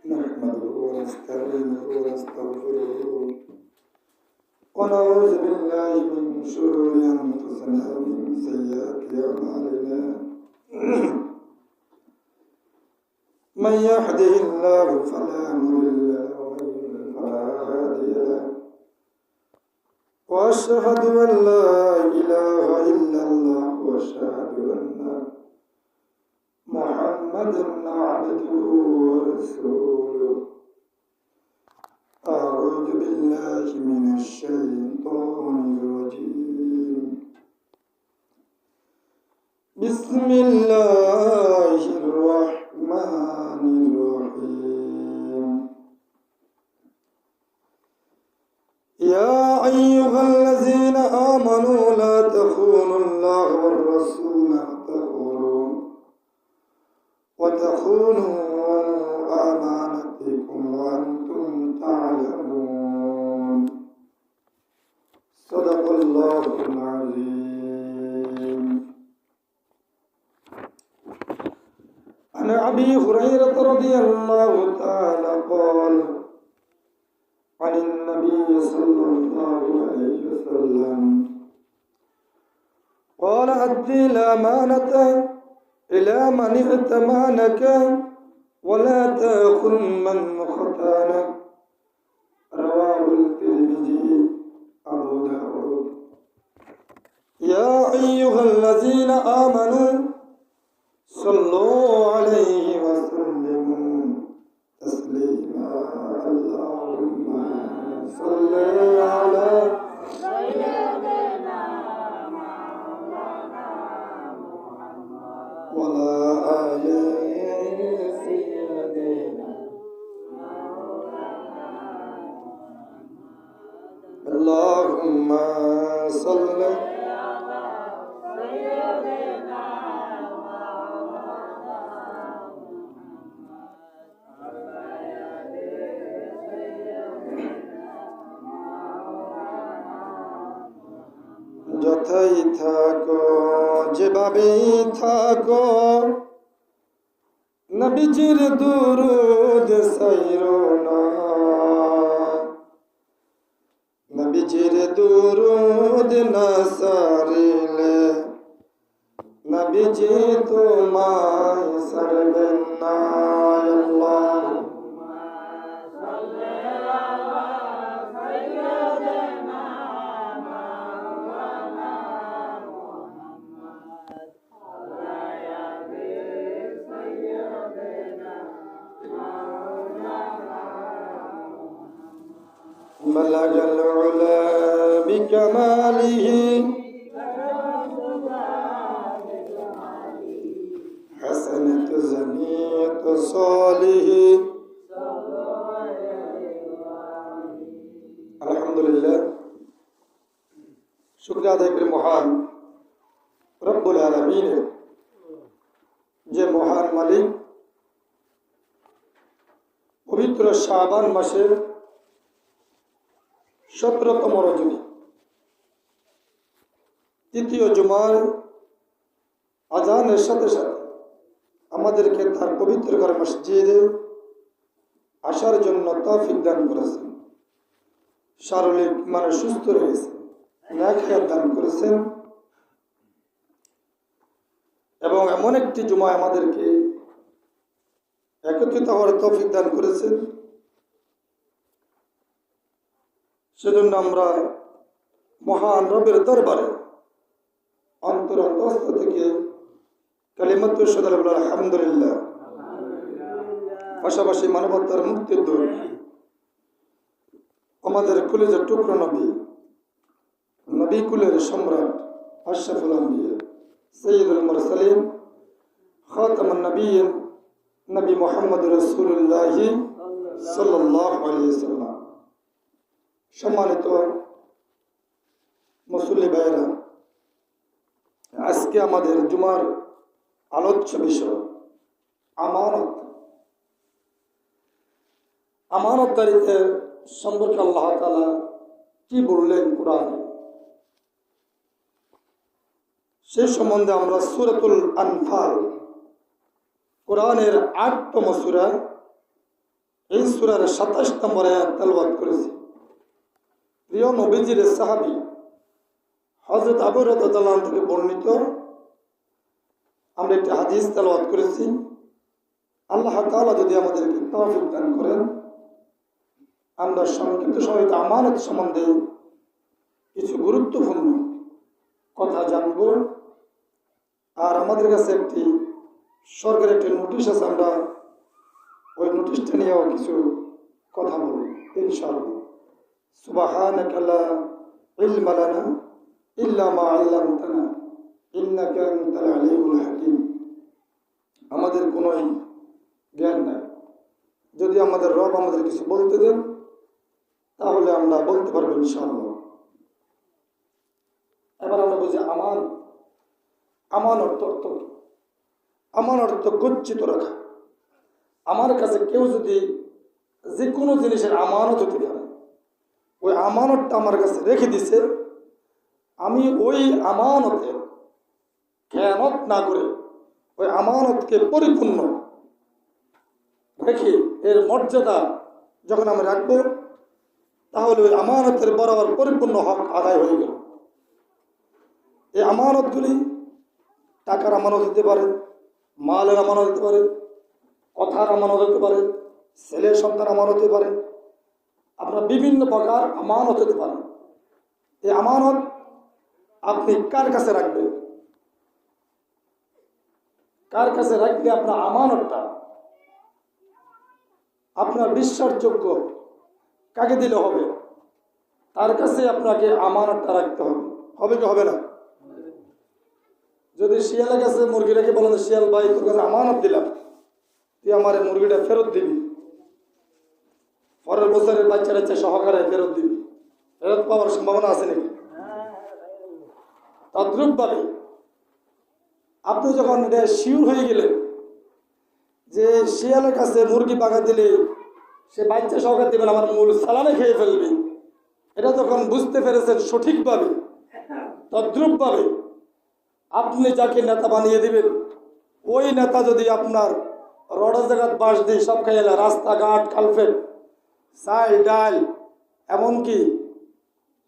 نحمده ونستعينه ونستغفره ونعوذ بالله من شرور أنفسنا ومن سيئات أعمالنا من يهده الله فلا مضل له ومن يضلل فلا هادي له وأشهد أن لا إله إلا الله وأشهد أن محمدا عبده ورسوله أعوذ بالله من الشيطان الرجيم بسم الله الرحمن الرحيم يا أيها الذين آمنوا لا تخونوا الله والرسول وتخونوا أماناتكم وأنتم تعلمون صدق الله العظيم. عن أبي هريرة رضي الله تعالى قال عن النبي صلى الله عليه وسلم قال أدي الأمانة إلى من ائتمنك ولا تخن من خانك رواه الترمذي أبو داود. يا أيها الذين آمنوا صلوا عليه وسلموا تسليما اللهم صل على وعلى آل سيدنا اللهم صل যথাই থাকো যেভাবেই থাকো নবীজির দুরূদ সাইরো না নবীজির দুরূদ না সারিলে নবীজি তোমায় সারবেন না। بلغ العلا بكماله حسنة جميع صالح আলহামদুলিল্লাহ শুকরিয়া আদায় করি মহান রব্বুল আলামিনের, যে মহান মালিক পবিত্র শাবান মাসের 17তম রজনী তৃতীয় জুমার আজানের সাথে সাথে আমাদেরকে তার পবিত্র ঘর মসজিদে আসার জন্য তৌফিক দান করেছেন। শারীরিক মানে সুস্থ রয়েছে, নেক হায়াত দান করেছেন এবং এমন একটি জুমায় আমাদেরকে একত্রিত হওয়ার তৌফিক দান করেছেন। সেজন্য আমরা মহান রবের দরবারে অন্তর অন্তঃস্থ থেকে কালিমাতুল শাহাদাত বলে আলহামদুলিল্লাহ, পাশাপাশি মানবতার মুক্তির দূত আমাদের কলিজার টুকরো নবী, নবী কুলের সম্রাট, আশরাফুল আম্বিয়া, সাইয়্যিদুল মুরসালিন, খাতামুন নবিয়্যিন, নবী মুহাম্মদুর রাসূলুল্লাহ সাল্লাল্লাহু আলাইহি ওয়াসাল্লাম। সম্মানিত মুসল্লি ভাইরা, আজকে আমাদের জুমার আলোচ্য বিষয় আমানত। আমানতদারিত্বের সম্পর্কে আল্লাহ তাআলা কি বললেন কোরআনে, সেই সম্বন্ধে আমরা সূরাতুল আনফাল কোরআনের ৮তম সূরা এই সূরার 27 নম্বর আয়াত তেলাওয়াত করেছি। প্রিয় নবীজির সাহাবী হযরত আবু হুরায়রা রাদিয়াল্লাহু আনহু থেকে বর্ণিত আমরা একটি হাদিস তেলাওয়াত করেছি। আল্লাহ তাআলা যদি আমাদেরকে তৌফিক দান করেন, আমরা সংক্ষিপ্ত সময়ে আমানত সম্বন্ধে কিছু গুরুত্বপূর্ণ কথা জানব। আর আমাদের কাছে একটি সরকারের একটি নোটিশ আছে, আমরা ওই নোটিশটা নিয়েও কিছু কথা বলব ইনশাআল্লাহ। সুবহানাকা লা ইলমা লানা ইল্লা মা আল্লামতানা ইন্নাকা আনতাল আলিমুল হাকিম। আমাদের কোনো জ্ঞান নাই, যদি আমাদের রব আমাদের কিছু বলতে দেন তাহলে আমরা বলতে পারবো ইনশাআল্লাহ। এবার আমরা বুঝি আমান অর্থ কি? আমান অর্থ গচ্ছিত রাখা। আমার কাছে কেউ যদি যে কোনো জিনিসের আমানত হতে পারে, ওই আমানতটা আমার কাছে রেখে দিছে, আমি ওই আমানতের খেয়ানত না করে ওই আমানতকে পরিপূর্ণ রেখে এর মর্যাদা যখন আমি রাখবো, তাহলে ওই আমানতের বরাবর পরিপূর্ণ হক আদায় হয়ে গেল। এই আমানতগুলি টাকার আমানত হতে পারে, মালের আমানত হতে পারে, কথার আমানত হতে পারে, ছেলে সন্তান আমানত হতে পারে, আপনার বিভিন্ন প্রকার আমানত হতে পারে। এই আমানত আপনি কার কাছে রাখবেন, কার কাছে রাখলে আপনার আমানতটা আপনার বিশ্বাসযোগ্য, কাকে দিলে হবে, তার কাছে আপনাকে আমানতটা রাখতে হবে। হবে কি হবে না? যদি শিয়ালের কাছে মুরগি রেখে বলেন, শিয়াল ভাই তোর কাছে আমানত দিলাম, তুই আমার মুরগিটা ফেরত দিবি, পরের বছরের বাচ্চা সহকারে ফেরত দিবি, ফেরত পাওয়ার সম্ভাবনা আছে নাকি? তদ্রূপভাবে আপনি যখন এটা শিওর হয়ে গেলেন যে শিয়ালের কাছে মুরগি পাকা দিলে সে বাচ্চা সহকারে দেবেন, আমার মূল সালামে খেয়ে ফেলবে, এটা যখন বুঝতে পেরেছেন সঠিকভাবে, তদ্রূপভাবে আপনি যাকে নেতা বানিয়ে দিবেন, ওই নেতা যদি আপনার রডা জায়গাত বাঁশ দিয়ে সব খাইয়ে এলা, রাস্তাঘাট কালফেট চাল ডাল এমনকি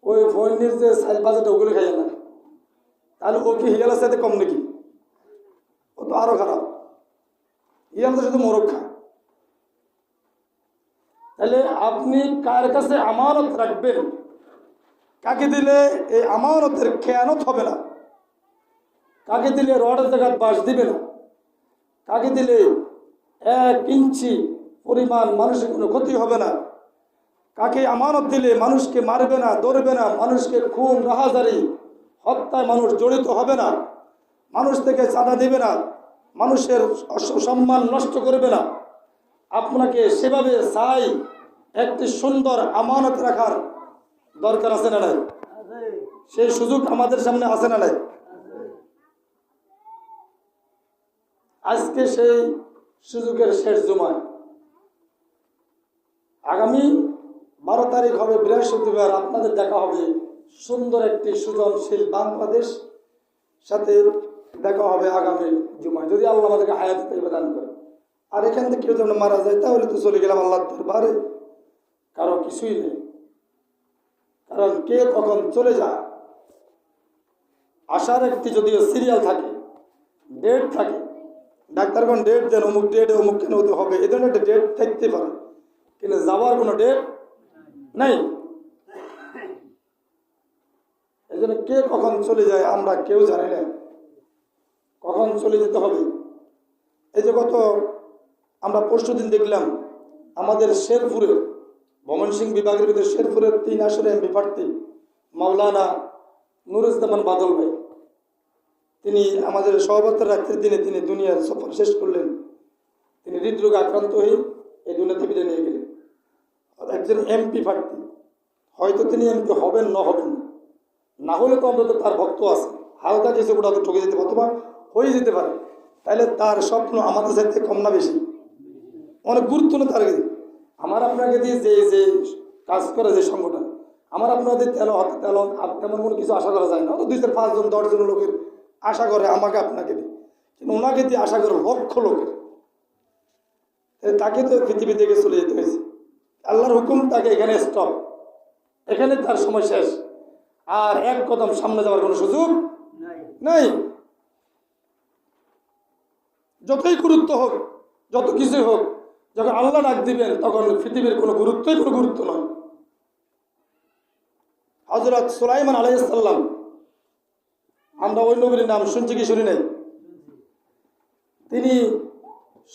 ওই ফৈনির যে চাল বাজেট ওগুলো খাইয়ে না, তাহলে ও কি হিয়ালের সাথে কম নাকি? ও তো আরো খারাপ, হিয়াল তো শুধু মোরগ খায়। তাহলে আপনি কার কাছে আমানত রাখবেন, কাকে দিলে এই আমানতের খেয়ানত হবে না, কাকে দিলে রডের জায়গায় বাঁশ দিবে না, কাকে দিলে 1 ইঞ্চি পরিমাণ মানুষের কোনো ক্ষতি হবে না, কাকে আমানত দিলে মানুষকে মারবে না, ধরবে না, মানুষকে খুন রাহাজারি হত্যায় মানুষ জড়িত হবে না, মানুষ থেকে চাঁদা দিবে না, মানুষের সম্মান নষ্ট করবে না, আপনাকে সেভাবে চাই একটি সুন্দর আমানত রাখার দরকার আছে না নাই? সেই সুযোগ আমাদের সামনে আছে না নাই? আজকে সেই সুযোগের শেষ জুমায়, আগামী 12 তারিখ হবে বৃহস্পতিবার, আপনাদের দেখা হবে সুন্দর একটি সৃজনশীল বাংলাদেশ সাথে দেখা হবে আগামী জুমায়, যদি আল্লাহ আমাদেরকে হায়াত দান করে। আর এখান থেকে কেউ যেন মারা যায় তাহলে তো চলে গেলাম আল্লাহর দরবারে, কারো কিছুই নেই। কারণ কে কখন চলে যায়, আসার একটি যদিও সিরিয়াল থাকে, ডেট থাকে, ডাক্তারগণ ডেট দেন, অমুক ডেটে অমুক কেন হতে হবে, এই ধরনের একটা ডেট থাকতে পারে, কিন্তু যাওয়ার কোনো ডেট নেই। এই জন্য কে কখন চলে যায় আমরা কেউ জানি না, কখন চলে যেতে হবে। এই যে গত আমরা পরশুদিন দেখলাম আমাদের শেরপুরের ময়মনসিংহ বিভাগের ভিতরে শেরপুরের 3 আসনে এমপি প্রার্থী মাওলানা নুরুজ্জামান বাদল ভাই, তিনি আমাদের সভাপতির রাত্রির দিনে তিনি দুনিয়ার সফর শেষ করলেন। তিনি হৃদরোগে আক্রান্ত হয়ে এই দুনিয়া থেকে বিদায় নিয়ে গেলেন। একজন এমপি প্রার্থী, হয়তো তিনি এমপি হবেন না হবেন না, হলে তো অন্তত তার ভক্ত আছে, হালকা কিছু ওটা তো ঠকে যেতে পারে অথবা হয়ে যেতে পারে, তাহলে তার স্বপ্ন আমাদের সাথে কম না বেশি? অনেক গুরুত্ব না তার। আমার আপনাকে দিয়ে যে কাজ করে যে সংগঠন, আমার আপনাদের তেমন কোনো কিছু আশা করা যায় না। অত 2, 4, 5 জন 10 জন লোকের আশা করে আমাকে আপনাকে দিয়ে, কিন্তু ওনাকে দিয়ে আশা করে লক্ষ লোকের। তাকে তো পৃথিবী থেকে চলে যেতে হয়েছে, আল্লাহর হুকুম, তাকে এখানে স্টপ, এখানে তার সময় শেষ, আর এক কদম সামনে যাওয়ার কোনো সুযোগ নাই। যতই গুরুত্ব হোক, যত কিছু হোক, যখন আল্লাহ ডাক দিবেন তখন পৃথিবীর কোনো গুরুত্ব নয়। হযরত সুলাইমান আলাইহিস সালাম, আমরা ওই নবীর নাম শুনছি কি শুনি নাই? তিনি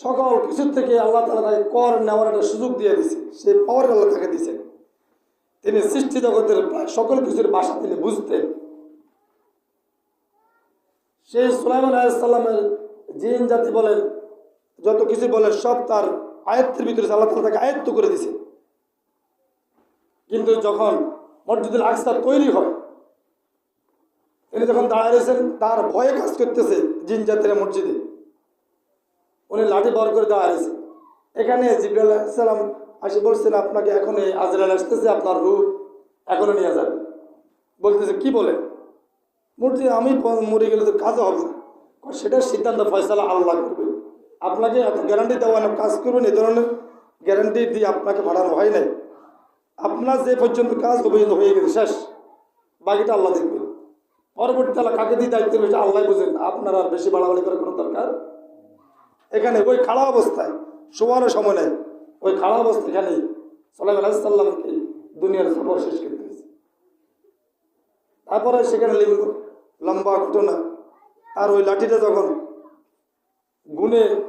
সকল কিছু থেকে আল্লাহ তাআলা তাকে কর নেওয়ার একটা সুযোগ দিয়ে দিয়েছে, সেই পাওয়ার আল্লাহ তাকে দিয়েছেন। তিনি সৃষ্টি জগতের প্রায় সকল কিছুর ভাষা তিনি বুঝতেন। সেই সুলাইমান আলাইহিস সালামের জিন জাতি বলেন, যত কিছু বলেন, সব তার আয়ত্তের ভিতরে আল্লাহ তাআলা তাকে আয়ত্ত করে দিয়েছে। কিন্তু যখন মসজিদুল আকসা তৈরি হয়, তিনি যখন দাঁড়িয়েছেন, তার ভয়ে কাজ করতেছে জিন জাতির মসজিদে, উনি লাঠি বার করে দাঁড়িয়েছে। এখানে জিবরাইল আলাইহিস সালাম আসে বলছেন, আপনাকে এখন আজরাইল আসতেছে, আপনার রূহ এখনো নিয়ে যাবে। বলতেছে কি বলে? মূর্তি আমি মরে গেলে তো কাজও হবে না। সেটার সিদ্ধান্ত ফয়সালা আল্লাহ করবে, আপনাকে এত গ্যারান্টি দেওয়া না, কাজ করবেন এ ধরনের গ্যারান্টি দিয়ে আপনাকে পাঠানো হয় নাই। আপনার যে পর্যন্ত কাজ হবে হয়ে গেছে, শেষ, বাকিটা আল্লাহ দেখবে। পরবর্তী আল্লাহ কাকে দিয়ে দায়িত্ব রয়েছে আল্লাহ বুঝেন, আপনার আর বেশি বাড়াবাড়ি করার কোনো দরকার। এখানে ওই খাড়া অবস্থায় শোয়ারও সময় নেই, ওই খাড়া অবস্থা এখানে সুলাইমান আলাইহিস সালামকে দুনিয়ার সফর শেষ করতে হয়েছে। তারপরে সেখানে লম্বা ঘটনা, আর ওই লাঠিটা যখন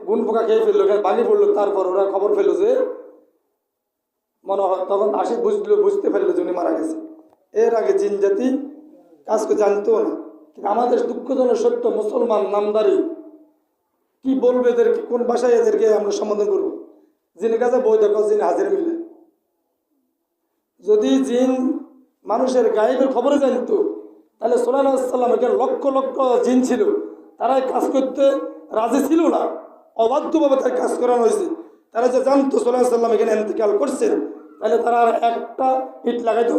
গুণ পোকা খেয়ে ফেললো, ভাঙে পড়লো, তারপর ওরা খবর পেল যে, মনে হয় তখন বুঝতে পারলো যে উনি মারা গেছে। এর আগে জিন জাতি কাজকে জানতো না। কিন্তু আমাদের দুঃখজনক সত্য, মুসলমান নামদারি কি বলবে এদেরকে, কোন ভাষায় এদেরকে আমরা সম্বোধন করবো? জিনের কাছে বই দেখো, জিন হাজির মিলে। যদি জিন মানুষের গায়েবের খবরে জানতো, তাহলে সুলাইমান আলাইহিস সালাম, এখানে লক্ষ লক্ষ জিন ছিল, তারাই কাজ করতে রাজি ছিল না, অবাধ্যভাবে তার কাজ করানো হয়েছে। তারা যে জানতো সুলাইমান আলাইহিস সালাম এখানে ইন্তেকাল করছেন, তাহলে তারা আর একটা ইট লাগাইতো?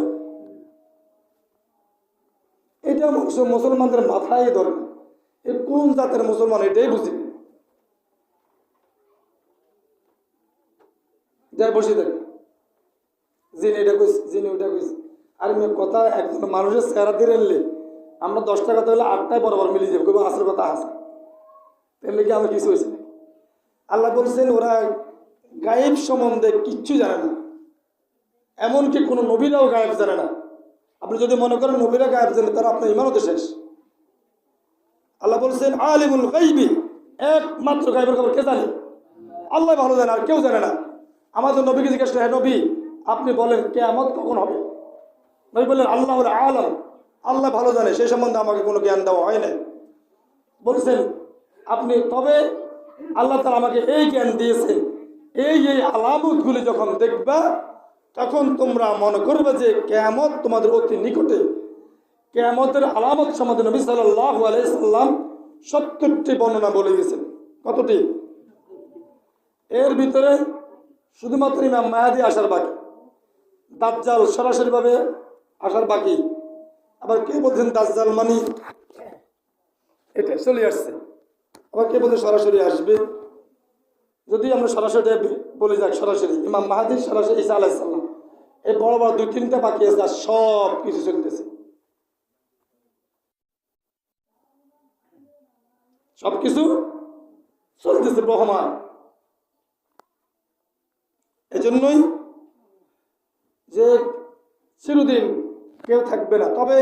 এটা মুসলমানদের মাথায় ধরে না। এ কোন জাতের মুসলমান এটাই বুঝি যাই বসে থাকে, জিন এটা কইস, জিন ওইটা কইস। আর কথা একজন মানুষের চেহারা দিয়ে এনলে আমরা 10টা কথা হলে 8টায় বরাবর মিলিয়ে যাবো, কেবল আসল কথা আছে। তেমনি কি আমার কিছু হয়েছে? আল্লাহ বলছেন ওরা গায়েব সম্বন্ধে কিচ্ছু জানে না, এমনকি কোনো নবীরাও গায়েব জানে না। আপনি যদি মনে করেন নবীরা গায়েব জানে, তারা আপনার ইমানতে শেষ। আল্লাহ বলছেন আলিমুল গাইবি, একমাত্র গায়েবের খবর কে জানে? আল্লাহ ভালো জানে, আর কেউ জানে না। আমাদের নবীকে জিজ্ঞেস করে, হ্যাঁ নবী আপনি বলেন কিয়ামত কখন হবে? নবী বললেন আল্লাহুল আলাম, আল্লাহ ভালো জানে, সেই সম্বন্ধে আমাকে কোনো জ্ঞান দেওয়া হয় নাই। বলছেন আপনি, তবে আল্লাহ তাআলা আমাকে এই জ্ঞান দিয়েছেন, এই আলামতগুলি যখন দেখবা তখন তোমরা মনে করবে যে কিয়ামত তোমাদের অতি নিকটে। কিয়ামতের আলামত সম্বন্ধে নবী সাল্লাল্লাহু আলাইহি সাল্লাম 70টি বর্ণনা বলে গেছেন। কতটি? এর ভিতরে শুধুমাত্র ইমাম মাহদী আসার বাকি, দাজ্জাল সরাসরিভাবে আসার বাকি। আবার কে বলছেন দাজ্জাল মানে এটা চলে আসছে, আবার কে বলছেন সরাসরি আসবে। যদি আমরা সরাসরি বলে যাক, সরাসরি ইমাম মাহদী, সরাসরি ঈসা আলাইহিস সালাম, এই বড় বড় 2-3টা বাকি আছে, আর সব কিছু চলতেছে, সবকিছু চলতেছে বহমান। এজন্যই যে চিরদিন কেউ থাকবে না, তবে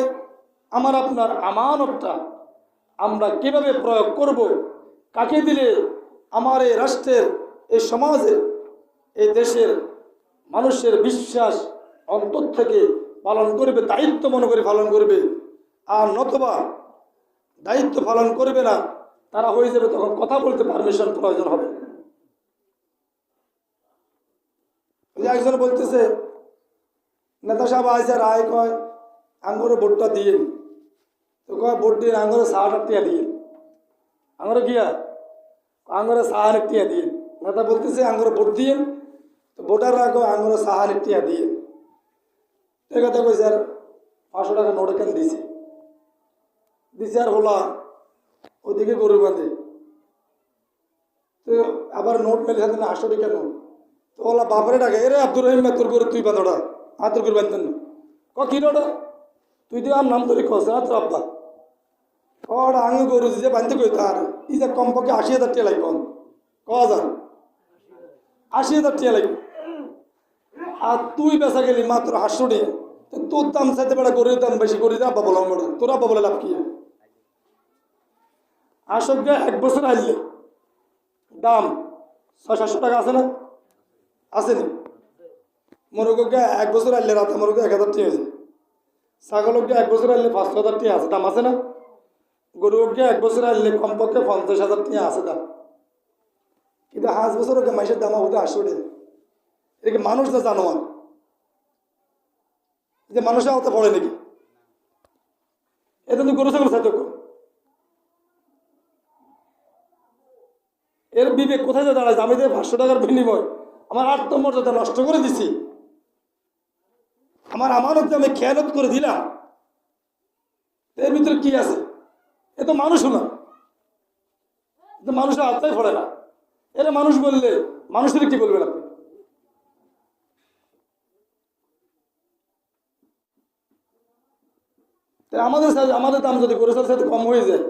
আমার আপনার আমানতটা আমরা কিভাবে প্রয়োগ করব, কাকে দিলে আমার এই রাষ্ট্রের, এই সমাজের, এই দেশের মানুষের বিশ্বাস অন্তর থেকে পালন করবে, দায়িত্ব মনে করে পালন করবে, আর নতবা দায়িত্ব পালন করবে না, তারা হয়ে যাবে তখন কথা বলতে পারমিশন প্রয়োজন হবে। একজন বলতেছে নেতা সাহেব আইসে রায় কয় আঙ্গুরে ভোটটা দিয়ে, তো কয় ভোট দিয়ে আঙ্গুরে 60 টিয়া দিয়ে, আঙ্গুরে গিয়া আঙ্গুরে 60 টিয়া দিয়ে। নেতা বলতেছে আঙ্গুরে ভোট দিয়ে, তো ভোটাররা কয় আঙ্গুরে 60 টিয়া দিয়ে। এই কথা কই স্যার 500 টাকা নোট কেন দিছে, আর হলা ওদিকে গরু বাঁধে। তো আবার নোট মেলে থাকে না 800 টাকা নোট। তো ওলা বাপরে ডাকে, এরে আব্দুর রহিম তোর করে তুই বাঁধোটা তোর করে বাঁধতেন না। কি নোটা তুই তো আর নাম ধরে কস না তোর আব্বা ওটা আঙে গরু যে বাঁধতে কই তার ই যে কমপক্ষে 80,000 টাকা লাগবে। 80,000 টাকা লাগবে। আর তুই বেচা গেলি মাত্র 800 টাকা। তো তোর দাম চাইতে বেড়া গরুর দাম বেশি করে আব্বা বললাম তোর আব্বা বলে লাভ কি? আসক গে 1 বছর আইলে দাম 600-700 টাকা আছে না? আসেনি? মোরগকে 1 বছর আইলে রাতে মোরগে 1,000 টাকা হয়েছে। ছাগলকে 1 বছর আইলে 500,000 টাকা আছে দাম আছে না? গরুকে 1 বছর আইলে কমপক্ষে 50,000 টাকা আছে দাম। কিন্তু 5 বছর ওকে মাসের দাম হতে 800 টাকা। এটা মানুষ না জানোয়ার? যে মানুষের আওতা পড়ে নাকি? এটা তো গরু ছাগল খাইতে। এর বিবেক কোথায় যে দাঁড়ায়? আমি যে 500 টাকার বিনিময় আমার আত্মমর্যাদা নষ্ট করে দিছি, আমার আমানত আমি খেয়ানত করে দিলাম, এর ভিতরে কি আছে? এ তো মানুষও না, মানুষের আত্মাই পড়ে না। এরা মানুষ বললে মানুষের কি বলবেন আপনি? আমাদের দাম যদি গরু সাথে কম হয়ে যায়,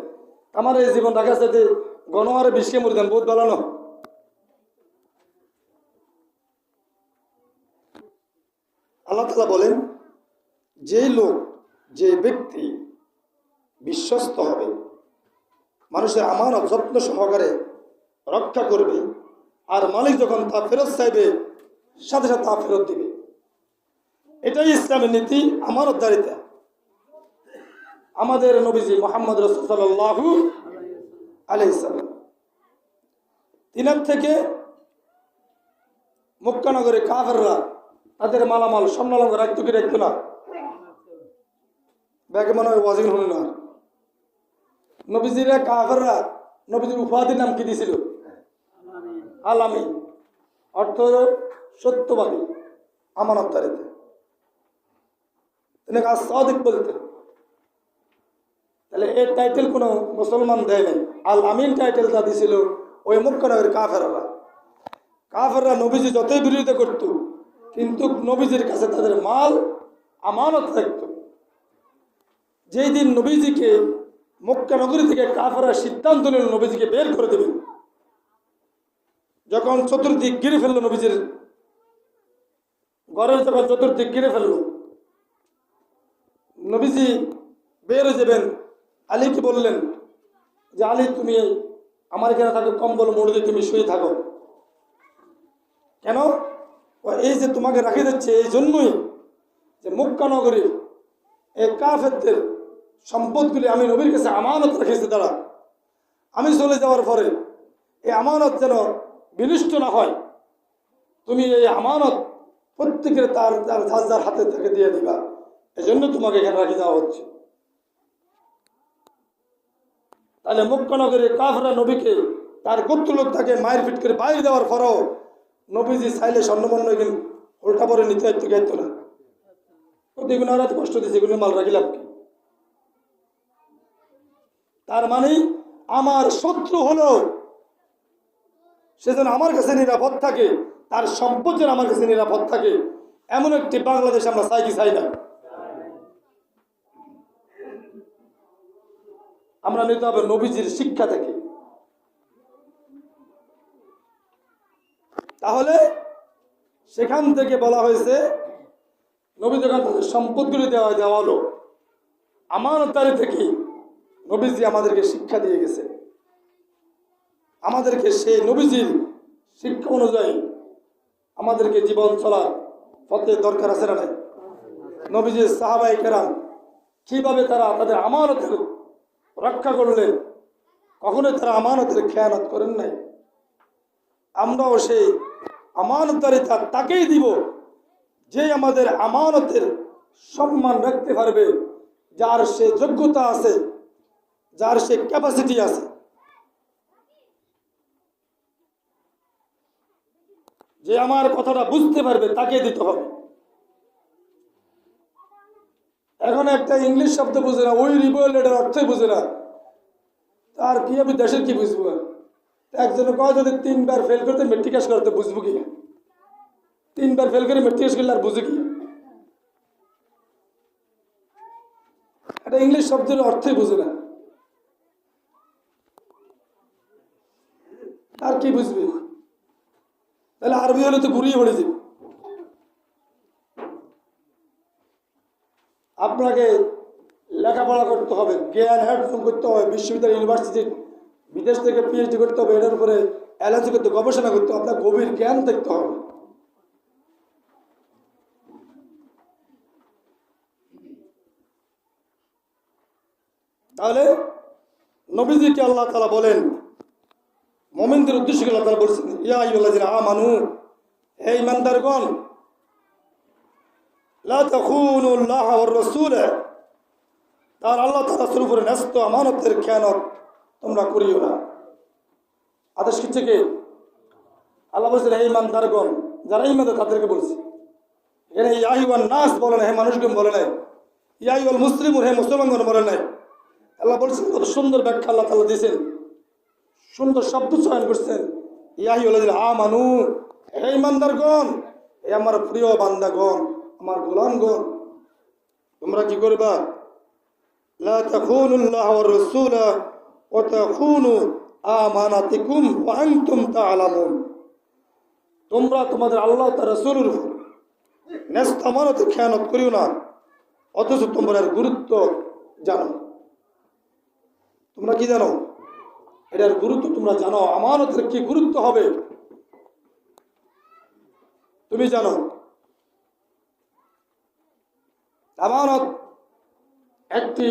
আমার এই জীবন রাখার সাথে গণহারে 20 কে মরে দেন বহুত ভালো না? আল্লাহ তাআলা বলেন, যে লোক যে ব্যক্তি বিশ্বস্ত হবে, মানুষের আমানত যত্ন সহকারে রক্ষা করবে, আর মালিক যখন তা ফেরত চাইবে সাথে সাথে তা ফেরত দিবে। এটাই ইসলামের নীতি, আমানতদারিতা। আমাদের নবীজি মুহাম্মদ রাসূল সাল্লাল্লাহু আলাইহি সাল্লাম তিনার থেকে মক্কা নগরে কাফেররা তাদের মালামাল স্বর্ণালঙ্ক রাখতো কি রাখতো না? ব্যাগে মনে হয় ওয়াজিন হল না। নবীজিরা কাফেররা নবীজির উপাধির নাম কি দিয়েছিল? আল আমিন, অর্থ সত্যবাদী, আমানতদারিতা। তিনি সাদিক বলতেন। তাহলে এই টাইটেল কোনো মুসলমান দেয় নাই। আল আমিন টাইটেলটা দিয়েছিল ওই মক্কা নগরের কাফেররা। কাফেররা নবীজি যতই বিরোধিতা করত, কিন্তু নবীজির কাছে তাদের মাল আমানত থাকত। যেই দিন নবীজিকে মক্কা নগরী থেকে কাফেররা সিদ্ধান্ত নিল নবীজিকে বের করে দেবে, যখন চতুর্দিক ঘিরে ফেললো, নবীজির ঘরের যখন চতুর্দিক ঘিরে ফেললো, নবীজি বের হয়ে যাবেন, আলীকে বললেন যে আলী তুমি আমার এখানে থাকো, কম্বল মোড় দিয়ে তুমি শুয়ে থাকো। কেন? এই যে তোমাকে রাখে দিচ্ছে এই জন্যই যে মক্কা নগরী এই কাফেরদের সম্পদগুলি আমি নবীর কাছে আমানত রেখেছি। তারা আমি চলে যাওয়ার পরে এই আমানত যেন বিনষ্ট না হয়, তুমি এই আমানত প্রত্যেকের তার তার যার হাতে থেকে দিয়ে দিবা। এই জন্য তোমাকে এখানে রাখি দেওয়া হচ্ছে। তাহলে মক্কা নগরে কাফেররা নবীকে তার গোত্রলোক তাকে মায়ের ফিট করে বাইরে দেওয়ার পরও নবীজি চাইলে স্বর্ণবর্ণ এগুলো উল্টা পরে নিতে গাইতো না। এগুলো আর কষ্ট দিচ্ছে, এগুলো মাল রাখি লাভ কি? তার মানে আমার শত্রু হলো সে যেন আমার কাছে নিরাপদ থাকে, তার সম্পদ যেন আমার কাছে নিরাপদ থাকে, এমন একটি বাংলাদেশ আমরা চাই কি চাই না? আমরা নিতে হবে নবীজির শিক্ষা থেকে। তাহলে সেখান থেকে বলা হয়েছে, নবী যখন তাদের সম্পদগুলি দেওয়া হলো, আমানতদারি থেকে নবীজি আমাদেরকে শিক্ষা দিয়ে গেছে। আমাদেরকে সেই নবীজির শিক্ষা অনুযায়ী আমাদেরকে জীবন চলার পথে দরকার আছে না নাই? নবীজির সাহাবায়ে কেরাম কিভাবে তারা তাদের আমানতের রক্ষা করলেন, কখনোই তারা আমানতের খেয়ানত করেন নাই। আমরাও সেই আমানতদারিতা তাকেই দিব যে আমাদের আমানতের সম্মান রাখতে পারবে, যার সে যোগ্যতা আছে, যার সে ক্যাপাসিটি আছে। যে আমার কথাটা বুঝতে পারবে তাকে দিতে হবে। এখন একটা ইংলিশ শব্দ বুঝে না, ওই রিবল, এটার অর্থই বুঝে না, তার কি আমি দেশের কি বুঝবো? একজনে কয় যদি 3 বার ফেল করতে মেট্রিক পাস করতে বুঝবো কি? 3 বার ফেল করে মেট্রিক পাস করলে আর বুঝে কি? এটা ইংলিশ শব্দের অর্থই বুঝে না, আর কি বুঝবে? তাহলে আরবি হলে তো ঘুরিয়ে পড়ে যাবে। আপনাকে লেখাপড়া করতে হবে, জ্ঞান অর্জন করতে হবে, বিশ্ববিদ্যালয় ইউনিভার্সিটি বিদেশ থেকে পিএইচডি করতে হবে, এটার উপরে এলএলসি করতে, গবেষণা করতে হবে, আপনার গভীর জ্ঞান দেখতে হবে। তাহলে নবীজিকে আল্লাহ তাআলা বলেন, মুমিনদের উদ্দেশ্যে আল্লাহ তাআলা বলছেন, ইয়া আইয়ুহাল্লাযিনা আমানু, হে ঈমানদারগণ, লা তাখুনুল্লাহ ওয়ার রাসূল, তার আল্লাহ তাআলা রাসূলের উপরে ন্যস্ত আমানতের খেয়ানত তোমরা করিও না। আদেশ কিচ্ছে কে? আল্লাহ বলছেন হে ঈমানদারগণ, যারা ঈমানদার তাদেরকে বলছে। এখানে ইয়া আইয়ুহান নাস বলে না, হে মানুষগণ বলে নাই। ইয়া আইয়ুহাল মুসলিমুন, হে মুসলমানগণ বলে নাই। আল্লাহ বলছেন, কত সুন্দর ব্যাখ্যা আল্লাহ তাআলা দিয়েছেন, সুন্দর শব্দ চয়ন করছেন। ইয়া আইয়ুহাল্লাযিনা আমানু, হে ঈমানদারগণ, হে আমার প্রিয় বান্দাগণ, আমার গোলামগণ, তোমরা কি করবা? লা তাখুনুল্লাহ ওয়ার রাসূল ওয়া তাখুনু আমানাতিকুম ওয়া আনতুম তা'লামুন, তোমরা তোমাদের আল্লাহ তার রাসূলের উপর ন্যস্ত আমানতের খেয়ানত করিও না, অথচ তোমরা এর গুরুত্ব জানো। তোমরা কি জানো? এটার গুরুত্ব তোমরা জানো। আমানতের কি গুরুত্ব হবে তুমি জানো। আমানত একটি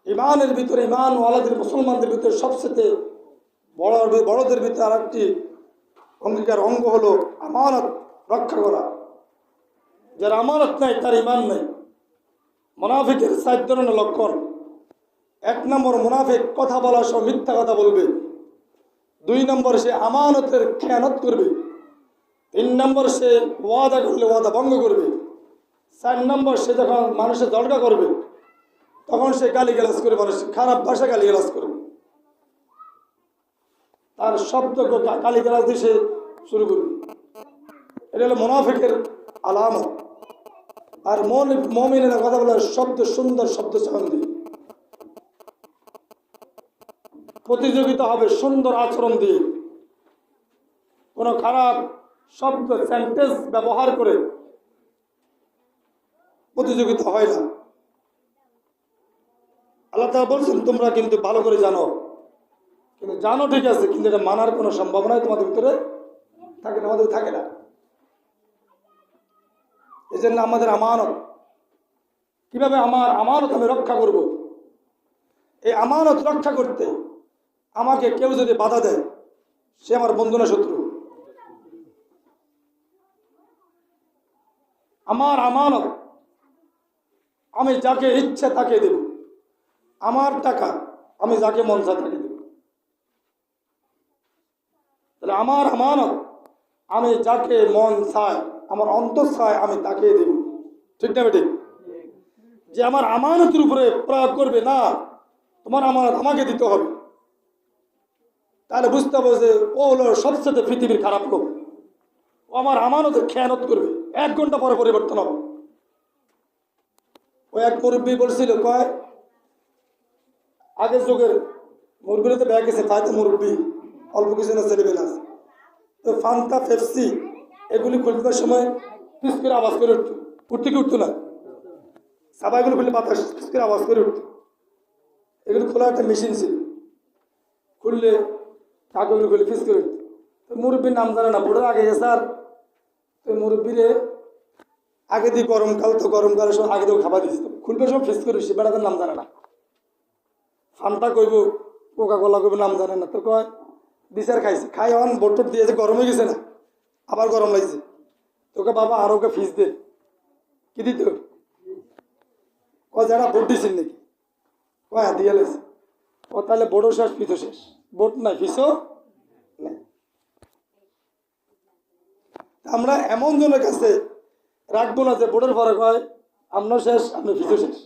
ইমানের ভিতরে, ইমানওয়ালাদের মুসলমানদের ভিতরে সবচেয়ে বড়দের ভিতরে আর একটি অঙ্গীকার অঙ্গ হলো আমানত রক্ষা করা। যার আমানত নাই তার ইমান নাই। মুনাফিকের 4 ধরনের লক্ষণ। 1 নম্বর, মুনাফিক কথা বলার সময় মিথ্যা কথা বলবে। 2 নম্বর, সে আমানতের খেয়ানত করবে। 3 নম্বর, সে ওয়াদা করলে ওয়াদা ভঙ্গ করবে। 4 নম্বর, সে যখন মানুষের দরকার করবে তখন সে গালিগালাজ করে, মানুষ খারাপ ভাষা গালিগালাজ করবে, তার শব্দ গালিগালাজ দিয়ে সে শুরু করবে। এটা হলো মুনাফিকের আলামত। আর মুমিনের কথা বলার শব্দ, সুন্দর শব্দ চয়ন দিয়ে প্রতিযোগিতা হবে, সুন্দর আচরণ দিয়ে, কোনো খারাপ শব্দ সেন্টেন্স ব্যবহার করে প্রতিযোগিতা হয় না। আল্লাহ তাআলা বলছেন তোমরা কিন্তু ভালো করে জানো, কিন্তু জানো ঠিক আছে, কিন্তু এটা মানার কোনো সম্ভাবনাই তোমাদের ভিতরে থাকে না, আমাদের থাকে না। এই জন্য আমাদের আমানত, কিভাবে আমার আমানত আমি রক্ষা করব? এই আমানত রক্ষা করতে আমাকে কেউ যদি বাধা দেয়, সে আমার বন্ধু না শত্রু? আমার আমানত আমি যাকে ইচ্ছে তাকে দেব। আমার টাকা আমি যাকে মন চায় তাকে দেব। তাহলে আমার আমানত আমি যাকে মন চায়, আমার অন্তর চায়, আমি তাকে দেব। ঠিক না বেঠিক? যে আমার আমানতের উপরে প্রয়োগ করবে না, তোমার আমানত আমাকে দিতে হবে, তাহলে বুঝতে হবে যে ও হলো সবচেয়ে পৃথিবীর খারাপ লোক। ও আমার আমানতের খেয়ানত করবে, 1 ঘন্টা পরে পরিবর্তন হবে। ও এক মুরব্বী বলছিল, কয় আগের যুগের মুরব্বীরা তো ব্যাগ গেছে, তাই তো মুরব্বী অল্প কিছু না ছেলেবেলা আছে, তো ফান্তা পেপসি এগুলি খুলবার সময় পিস করে আওয়াজ করে উঠতো, উঠতে কি উঠতো না? সাবাইগুলো খুললে বাতাস পিস করে আওয়াজ করে উঠতো। এগুলো খোলা একটা মেশিন ছিল, খুললে কাগজগুলো খুলে পিস করে উঠতো। তো মুরব্বীর নাম জানে না, বোর্ডের আগে গেছে। আর তো মুরব্বীরে আগে দিয়ে গরমকাল, তো গরমকালের সময় আগে দিয়ে খাবার দিয়েছিল, খুলবে সময় ফিস করে উঠছে, বেড়াদের নাম জানে না। ফান্টা কইব, কোকা কোলা কইব, নাম জানে না। তো কয় বিচার খাইছে, খাই অন বোট দিয়েছে, গরম হয়ে গেছে না, আবার গরম লাগছে। তোকে বাবা আর ওকে ফিস দে। কি দিত? যারা ভোট দিচ্ছেন নাকি? হ্যাঁ দিয়ে লাগছে। ও তাহলে বোর্ডও শেষ, ফিসও শেষ। বোট নাই, ফিসও নাই। আমরা এমন জনের কাছে রাখবো না যে বোর্ডের পরে কয় আমরা শেষ, আপনি ফিসও শেষ।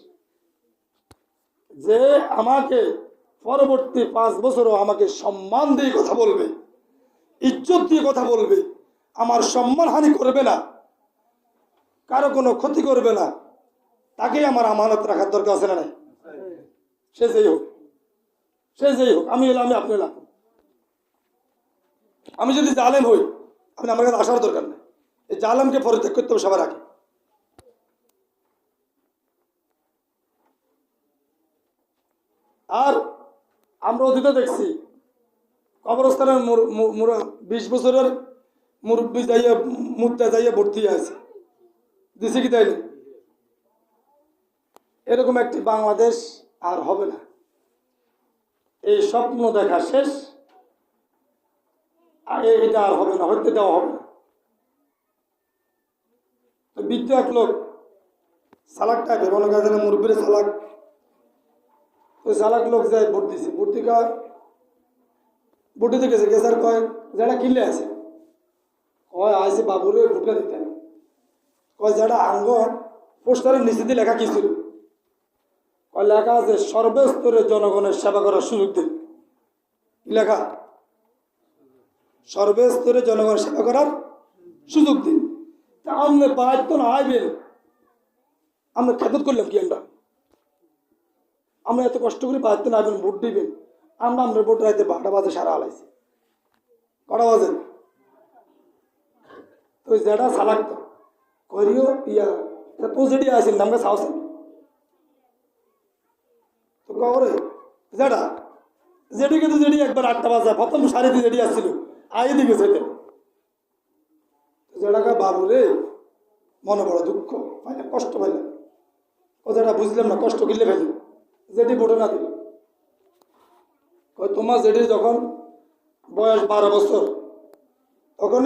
যে আমাকে পরবর্তী 5 বছরও আমাকে সম্মান দিয়ে কথা বলবে, ইজ্জত দিয়ে কথা বলবে, আমার সম্মানহানি করবে না, কারো কোনো ক্ষতি করবে না, তাকেই আমার আমানত রাখার দরকার আছে না নাই? সে যেই হোক, সে যেই হোক, আমি এলাম, আপনি এলাম। আমি যদি জালেম হই, আপনি আমার কাছে আসার দরকার নেই। এই জালেমকে পরিত্যাগ করতে হবে সবার আগে। আর আমরা অতীতে দেখছি কবরস্থানের 20 বছরের মুরব্বী যাইয়া মুদ্রা যাইয়া ভর্তি আছে, দিছে কি তাই না? এরকম একটি বাংলাদেশ আর হবে না। এই স্বপ্ন দেখা শেষ, এটা আর হবে না, হইতে দেওয়া হবে না। বৃদ্ধ এক লোক সালাক টাইপের, মনে করেন মুরব্বীর সালাক, ওই সালাক লোক যায় ভোট দিছে, ভোট দিতে গেছে, গেছার কয় যারা কিনলে আছে, কয় আইসে বাবুরে ভোটটা দিতে, কয় যারা আঙ্গ পোস্টারের নিচে দিয়ে লেখা কি ছিল, কয় লেখা আছে সর্বস্তরের জনগণের সেবা করার সুযোগ দিন। কি লেখা? সর্বস্তরে জনগণের সেবা করার সুযোগ দিন। তা আপনি বাধ্য না আইবেন, আমরা খেদত করলাম কি? আমরা এত কষ্ট করে বাধ্য না আইবেন, ভোট দিবেন, আমরা ভোট রাইতে 12টা বাজে সারা আলাইছি, কটা বাজে? তো যেটা সালাক করিও ইয়া তো যেটি আসেন আমাকে সাহস তো কবরে যেটা যেটি কিন্তু যেটি একবার 8টা বাজে প্রথম সারিতে যেটি আসছিল আই দিকে যেতে যেটাকে বাবু রে মনে বড় দুঃখ পাইলাম, কষ্ট পাইলাম, ও যেটা বুঝলাম না, কষ্ট কিনলে ফেলি যেটি ভোটে না দিল। তোমার যেটি যখন বয়স 12 বছর, তখন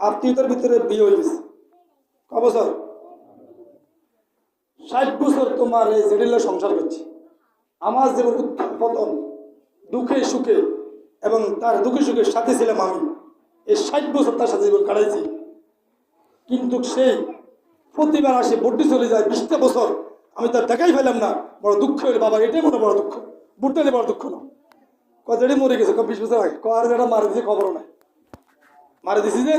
আত্মীয়তার ভিতরে বিয়ে হয়ে গেছে, ক বছর? 60 বছর তোমার এই জেডিলে সংসার করছে। আমার যেমন উত্থান পতন, দুঃখে সুখে, এবং তার দুঃখে সুখের সাথে ছিলাম আমি, এই 60 বছর তার সাথে জীবন কাটাইছি। কিন্তু সেই প্রতিবার আসে ভোটটি চলে যায় 20টা বছর, আমি তার দেখাই পেলাম না। বড় দুঃখ হইলে বাবা, এটাই মনে বড় দুঃখ, ভোটটা বড় দুঃখ না। যেটি মরে গেছে 20 বছর আগে, আর যেটা মারে দিছে খবরও নাই, মারে দিছি যে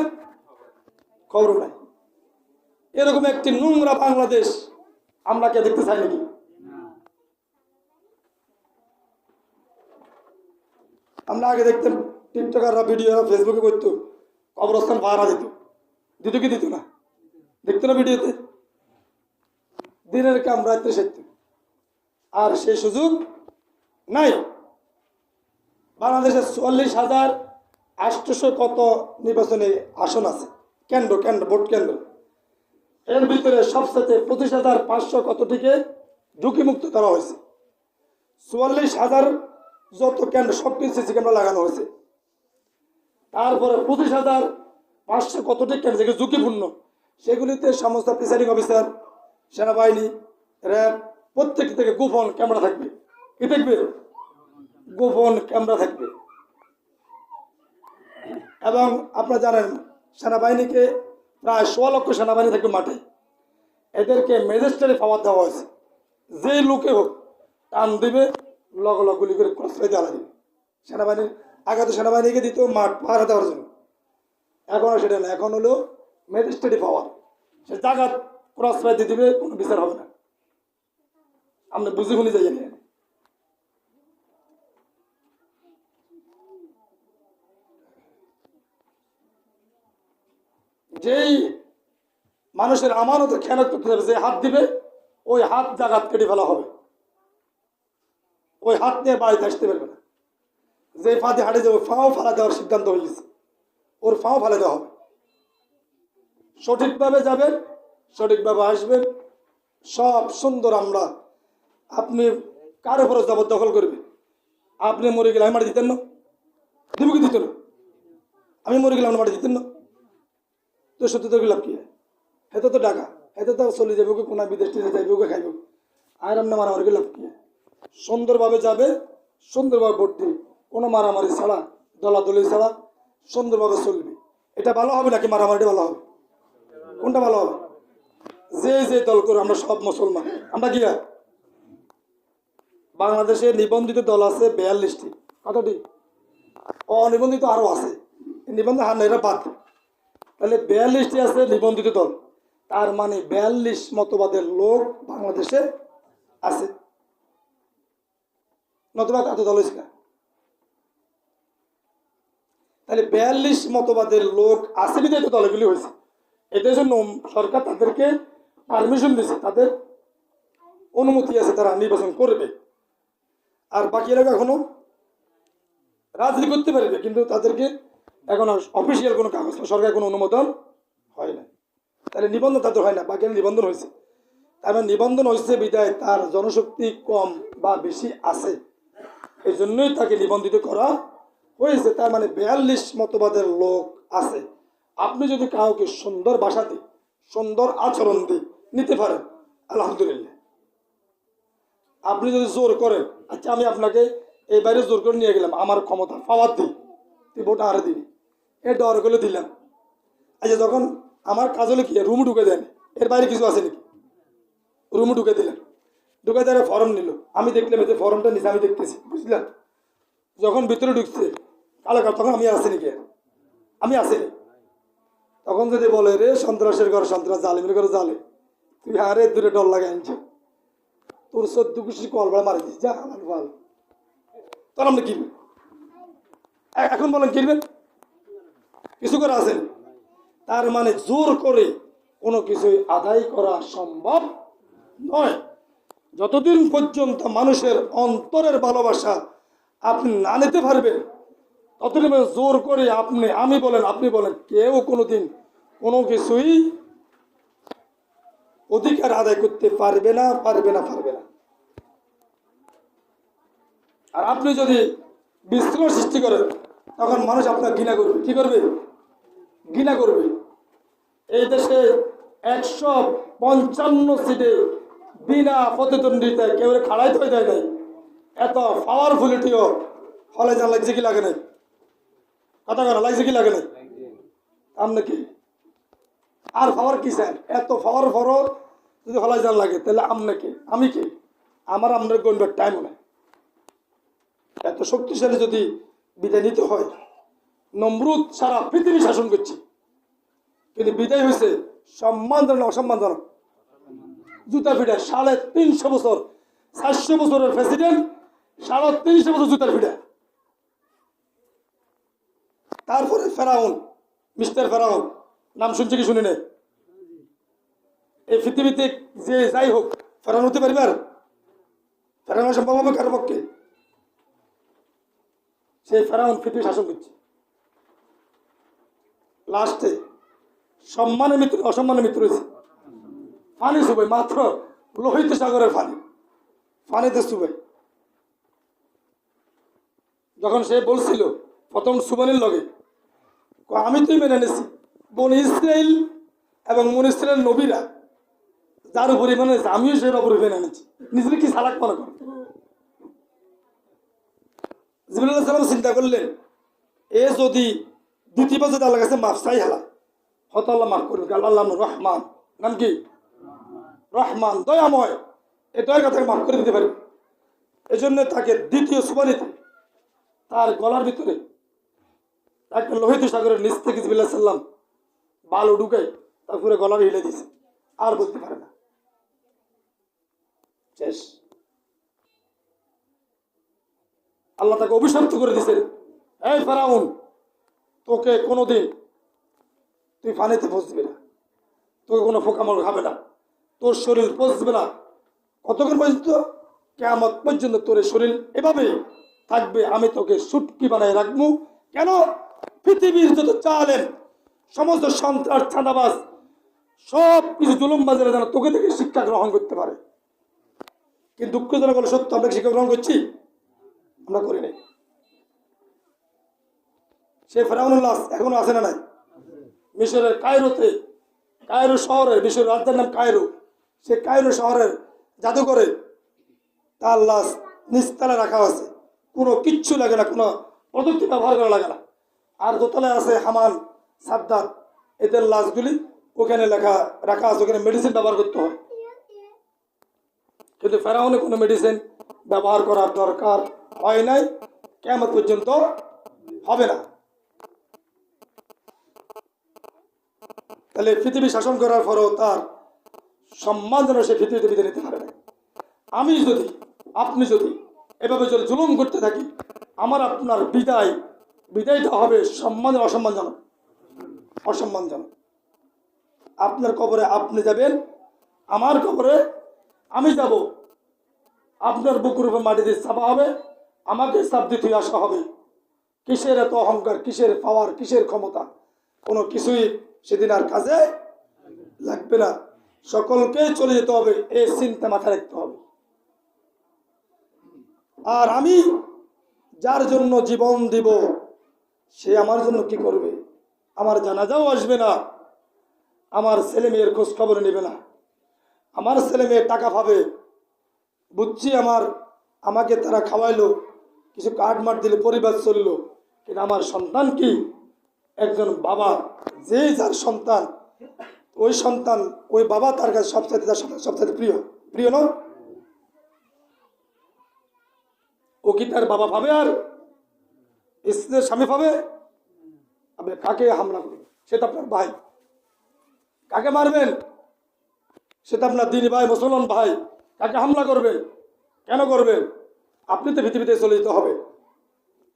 খবরও নাই। এরকম একটি নোংরা বাংলাদেশ আমরা কে দেখতে চাই নাকি? আমরা আগে দেখতাম টিকটকাররা ভিডিও ফেসবুকে করতো, কবরস্থান পাহারা দিত, দিত কি দিত না? দেখতো না ভিডিওতে? দিনের কাম রাত্রে সেরত, আর সেই সুযোগ নাই। বাংলাদেশের 44,800 কত নির্বাচনে আসন আছে, কেন্দ্র ভোট কেন্দ্র, এর ভিতরে সবসাথে 25,500 কতটিকে ঝুঁকিমুক্ত করা হয়েছে। 44,000 যত কেন্দ্র সব কিছু সিসি ক্যামেরা লাগানো হয়েছে। তারপরে 25,500 কতটি কেন্দ্র যেগুলো ঝুঁকিপূর্ণ, সেগুলিতে সমস্ত প্রিসাইডিং অফিসার, সেনাবাহিনী, র্যাব প্রত্যেকটি থেকে গোপন ক্যামেরা থাকবে। কি থাকবে? গোপন ক্যামেরা থাকবে। এবং আপনারা জানেন সেনাবাহিনীকে প্রায় 1.25 লক্ষ সেনাবাহিনী থাকবে মাঠে। এদেরকে ম্যাজিস্ট্রেট পাওয়ার দেওয়া হয়েছে, যে লোকে হোক টান দিবে লগ গুলি করে ক্রস ফায়ার দেওয়া দিবে। সেনাবাহিনীর আগে তো সেনাবাহিনীকে দিত মাঠ পাহারা দেওয়ার জন্য, এখন আর সেটা না, এখন হলো ম্যাজিস্ট্রেট পাওয়ার। সে জায়গা ক্রস ফায়ার দিয়ে দিবে, কোনো বিচার হবে না। আমরা বুঝে শুনি যাই না। যেই মানুষের আমানতের খেয়ানত করতে হবে, যে হাত দিবে ওই হাত জাগাত কেটে ফেলা হবে, ওই হাত নিয়ে বাড়িতে আসতে পারবে না। যে পা দিয়ে হাঁটে যাবে, ফাও ফালা দেওয়ার সিদ্ধান্ত হয়ে গেছে, ওর ফাও ফালা দেওয়া হবে। সঠিকভাবে যাবেন, সঠিকভাবে আসবেন, সব সুন্দর। আমরা আপনি কার উপরে জবরদখল করবে? আপনি মরে গেলে আমি মাটি দিতেন না? দিব কি দিত না? আমি মরে গেলাম মাটি দিতেন না? তো সত্যি তো লাভ কি? হেতে তো টাকা, হেতে তো চলে যাবে, ওকে কোনো বিদেশ টিদেশ যাইবে, ওকে খাইব। আর আপনি মারামারি লাভ কি? সুন্দরভাবে যাবে, সুন্দরভাবে ভোট দিন, কোনো মারামারি ছাড়া, দলাদলি ছাড়া সুন্দরভাবে চলবে। এটা ভালো হবে নাকি মারামারিটা ভালো হবে? কোনটা ভালো হবে? যে দল করে আমরা সব মুসলমান, আমরা গিয়া বাংলাদেশে নিবন্ধিত দল আছে 42টি। কতটি? অনিবন্ধিত আরো আছে, নিবন্ধন হার এরা বাদ। তাহলে 42টি আছে নিবন্ধিত দল, তার মানে 42 মতবাদের লোক বাংলাদেশে আছে। নতুবা এত দল হয়েছে না। তাহলে 42 মতবাদের লোক আছে বিধায় দলগুলি হয়েছে। এদের জন্য সরকার তাদেরকে পারমিশন দিয়েছে, তাদের অনুমতি আছে, তারা নির্বাচন করবে। আর বাকি এলাকা এখনো রাজনীতি করতে পারবে, কিন্তু তাদেরকে এখন অফিসিয়াল কোনো কাগজ সরকার কোনো অনুমোদন হয় না। তাহলে নিবন্ধন তাদের হয় না, বাকি নিবন্ধন হয়েছে। তার মানে নিবন্ধন হয়েছে বিধায় তার জনশক্তি কম বা বেশি আছে, এই জন্যই তাকে নিবন্ধিত করা হয়েছে। তার মানে 42 মতবাদের লোক আছে। আপনি যদি কাউকে সুন্দর ভাষা দিই, সুন্দর আচরণ দিই, নিতে পারেন, আলহামদুলিল্লাহ। আপনি যদি জোর করেন, আচ্ছা আমি আপনাকে এই বাইরে জোর করে নিয়ে গেলাম, আমার ক্ষমতা পাওয়ার দিই, তুই ভোট আরে দিবি, এর ডর করে দিলাম। আচ্ছা যখন আমার কাজ হলে কি রুম ঢুকে দেন, এর বাইরে কিছু আছে নাকি? রুম ঢুকে দিলেন, ঢুকে দেওয়ার ফর্ম নিল, আমি দেখলাম এতে ফর্মটা নিচে আমি দেখতেছি, বুঝলাম। যখন ভিতরে ঢুকছে কালাকার, তখন আমি আসিনি, কে আমি আসিনি। তখন যদি বলে রে সন্ত্রাসের ঘরে সন্ত্রাস, জালিমের ঘরে জালে, তুই আরে দূরে ডর লাগে আনছো, তোর 14 কুশি কল বেড়া মারি দিস, যা আমার ভাল। তখন আপনি কিনবেন, এখন বলেন কিনবেন, কিছু করে আসেন। তার মানে জোর করে কোনো কিছুই আদায় করা সম্ভব নয়। যতদিন পর্যন্ত মানুষের অন্তরের ভালোবাসা আপনি না নিতে পারবেন, ততদিন জোর করে আমি বলেন আপনি বলেন, কেউ কোনোদিন কোনো কিছুই অধিকার আদায় করতে পারবে না, পারবে না, পারবে না। আর আপনি যদি বিশৃঙ্খলা সৃষ্টি করেন, তখন মানুষ আপনার ঘৃণা করবে। কি করবে? ঘৃণা করবে। এই দেশে 155 সিটে বিনা প্রতিদ্বন্দ্বিতায় কেউ খাড়াই তো দেয় নাই, এত পাওয়ারফুলিটিও হলে যা লাগছে কি লাগে নাই? কথা করা লাগছে কি লাগে নাই? আপনি কি আর পাওয়ার কি চান? এত পাওয়ার ফরও যদি হলাই যান লাগে, তাহলে আপনাকে আমি কি আমার আপনার গণবার টাইম নাই। এত শক্তিশালী যদি বিদায় নিতে হয়, নমরুদ সারা পৃথিবী শাসন করছে, কিন্তু বিদায় হয়েছে সম্মানজনক অসম্মানজনক, জুতা ফিটা। 350 বছর, 400 বছরের প্রেসিডেন্ট, 350 বছর জুতার ফিটা। তারপরে ফেরাউন, মিস্টার ফেরাউন নাম শুনছে কি শুনি নেই? এই পৃথিবীতে যে যাই হোক ফেরাউন হতে পারবে? আর ফেরাউন সম্ভব হবে কারো পক্ষে? সেই ফেরাউন পৃথিবী শাসন করছে। লাস্টে সম্মানের মিত্র অসম্মানের মিত্র হয়েছে। পানি চুবাই, মাত্র লোহিত সাগরের পানি, পানিতে চুবাই। যখন সে বলছিল প্রথম সুবানির লগে, আমি তুই মেনে নিছি, বনি ইসরাইল এবং মন ইসরাইল নবীরা যার উপরে মেনে নিয়েছে, আমিও সেই উপরে মেনে নিচ্ছি। নিজের কি সালাক মনে করে? জিবরাইল আলাইহিস সালাম চিন্তা করলেন, এ যদি দ্বিতীয়বার যদি আল্লাহর কাছে মাফ চাই হালা, হয়তো আল্লাহ মাফ করবে। আল্লাহ রহমান, নাম কি? রহমান, দয়াময়, এ দয়ার কথাকে মাফ করে দিতে পারে। এই জন্য তাকে দ্বিতীয় সুবানিতে তার গলার ভিতরে একটা লোহিত সাগরের নিচ থেকে জিবরাইল আলাইহিস সালাম বালু ঢুকাই তারপরে গলার হিলে দিয়েছে, আর বলতে পারে না, শেষ। আল্লাহ তাকে অভিশপ্ত করে দিয়েছেন, এই ফেরাউন, তোকে কোনোদিন তুই পানিতে পৌঁছবি না, তোকে কোনো পোকামাকড় খাবে না, তোর শরীর পৌঁছবে না। কতক্ষণ পর্যন্ত? কিয়ামত পর্যন্ত তোর শরীর এভাবে থাকবে, আমি তোকে সুটকি বানায় রাখবো। কেন? পৃথিবীর যত জালেম, সমস্ত সন্ত্রাস, ছাঁদাবাজ, সব কিছু জুলুমবাজেরা যেন তোকে থেকে শিক্ষা গ্রহণ করতে পারে। কিন্তু দুঃখজনক হলো সত্য, আমরা শিক্ষা গ্রহণ করছি? আমরা করি নাই। সে ফেরাউনের লাশ এখনো আছে না নাই? মিশরের কায়রোতে, কায়রো শহরে, মিশরের রাজধানীর নাম কায়রো, সে কায়রো শহরের জাদুঘরে তার লাশ নিচতলায় রাখা আছে, কোনো কিচ্ছু লাগে না, কোনো প্রযুক্তি ব্যবহার করা লাগে না। আর দোতলায় আছে হামান, সাদ্দাত, এদের লাশগুলি ওখানে রাখা আছে, ওখানে মেডিসিন ব্যবহার করতে হয়। কিন্তু ফেরাউনে কোনো মেডিসিন ব্যবহার করার দরকার হয় নাই, কিয়ামত পর্যন্ত হবে না। তাহলে পৃথিবী শাসন করার পরও তার সম্মান যেন সে পৃথিবীতে বিদায় নিতে পারে না। আমি যদি, আপনি যদি এভাবে যদি জুলুম করতে থাকি, আমার আপনার বিদায়টা হবে সম্মান অসম্মানজনক, অসম্মানজনক। আপনার কবরে আপনি যাবেন, আমার কবরে আমি যাব, আপনার বুকুর উপর মাটি দিয়ে চাপা হবে, আমাকে চাপ দিতে আসা হবে। কিসের এত অহংকার, কিসের পাওয়ার, কিসের ক্ষমতা, কোনো কিছুই সেদিন আর কাজে লাগবে না। সকলকে চলে যেতে হবে, এই চিন্তা মাথায় রাখতে হবে। আর আমি যার জন্য জীবন দিব, সে আমার জন্য কি করবে? আমার জানাজাও আসবে না, আমার ছেলে মেয়ের খোঁজ খবর নেবে না, আমার ছেলে মেয়ে টাকা পাবে বুঝছি, আমাকে তারা খাওয়াইলো, কিছু কাঠ মাঠ দিলে পরিবার চললো, কিন্তু আমার সন্তান কি? একজন বাবা যে যার সন্তান, ওই সন্তান ওই বাবা তার কাছে সবচাইতে প্রিয় নয়? ও কি তার বাবা পাবে আর স্ত্রীর স্বামী পাবে? আপনি কাকে হামলা করবেন? সেটা আপনার ভাই। কাকে মারবেন? সেটা আপনার দিনী ভাই, মুসলমান ভাই। কাকে হামলা করবেন? কেন করবেন? আপনি তো পৃথিবীতে চলে যেতে হবে,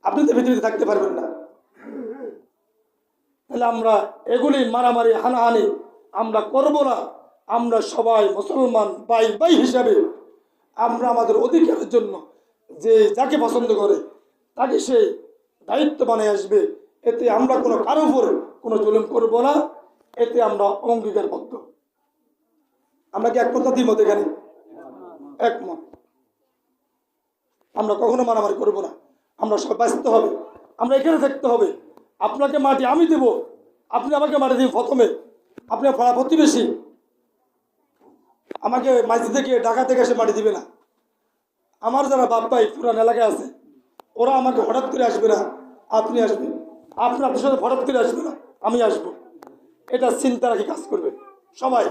আপনি তো পৃথিবীতে থাকতে পারবেন না। তাহলে আমরা এগুলি মারামারি হানাহানি আমরা করব না। আমরা সবাই মুসলমান ভাই হিসাবে আমরা আমাদের অধিকারের জন্য যে যাকে পছন্দ করে তাকে সে দায়িত্ব বানিয়ে আসবে। এতে আমরা কোনো কারো উপর কোনো জুলুম করব না, এতে আমরা অঙ্গীকারবদ্ধ। আমরা কি একমত? দ্বিমত? এখানে একমত। আমরা কখনো মারামারি করব না, আমরা সবাই বাঁচতে হবে, আমরা এখানে থাকতে হবে। আপনাকে মাটি আমি দেব, আপনি আমাকে মাটি দিন। প্রথমে আপনি পাড়া প্রতিবেশী, আমাকে মাঝি থেকে ঢাকা থেকে এসে মাটি দিবে না। আমার যারা বাপ ভাই পুরান এলাকায় আছে, ওরা আমাকে হঠাৎ করে আসবে না, আপনি আসবেন। আপনার সাথে হঠাৎ করে আসবে না, আমি আসবো। এটা চিন্তা রাখি কাজ করবে সবাই।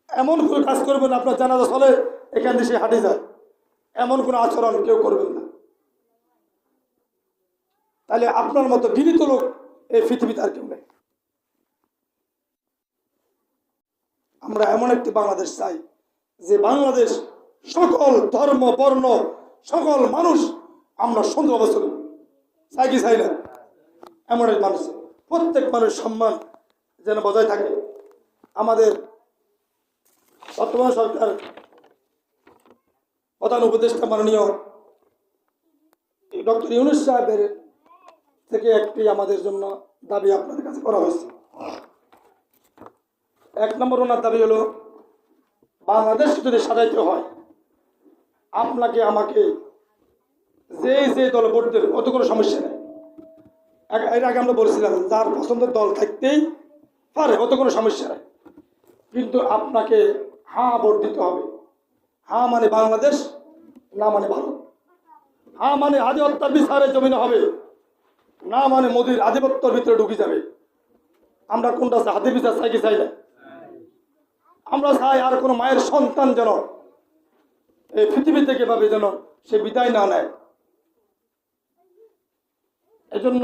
এমন কোনো কাজ করবেন আপনার জানাজা চলে এখান থেকে সে হাঁটে যায়, এমন কোনো আচরণ কেউ করবেন না। তাহলে আপনার মতো বিনীত লোক এই পৃথিবীতে আর কেউ নেই। আমরা এমন একটি বাংলাদেশ চাই যে বাংলাদেশ সকল ধর্ম বর্ণ সকল মানুষ আমরা সুন্দরভাবে চলব। চাই কি চাই না? এমন এক মানুষ, প্রত্যেক মানুষের সম্মান যেন বজায় থাকে। আমাদের বর্তমান সরকার প্রধান উপদেষ্টা মাননীয় ডক্টর ইউনূস সাহেবের থেকে একটি আমাদের জন্য দাবি আপনাদের কাছে করা হয়েছে। এক নম্বর ওনার দাবি হলো, বাংলাদেশ যদি সাজাইতে হয়, আপনাকে আমাকে যে দল ভোট দেবে অত কোনো সমস্যা নেই। এর আগে আমরা বলছিলাম যার পছন্দের দল থাকতেই পারে, অত কোনো সমস্যা নেই, কিন্তু আপনাকে হ্যাঁ ভোট দিতে হবে। হ্যাঁ মানে বাংলাদেশ, না মানে ভারত। হ্যাঁ মানে আধিপত্যের বিচারে জমিনে হবে, না মানে মোদির আধিপত্যের ভিতরে ঢুকে যাবে। আমরা কোনটা হাতের বিচার চাই কি চাই না? আমরা চাই আর কোনো মায়ের সন্তান যেন এই পৃথিবী থেকে ভাবে যেন সে বিদায় না নেয়। এজন্য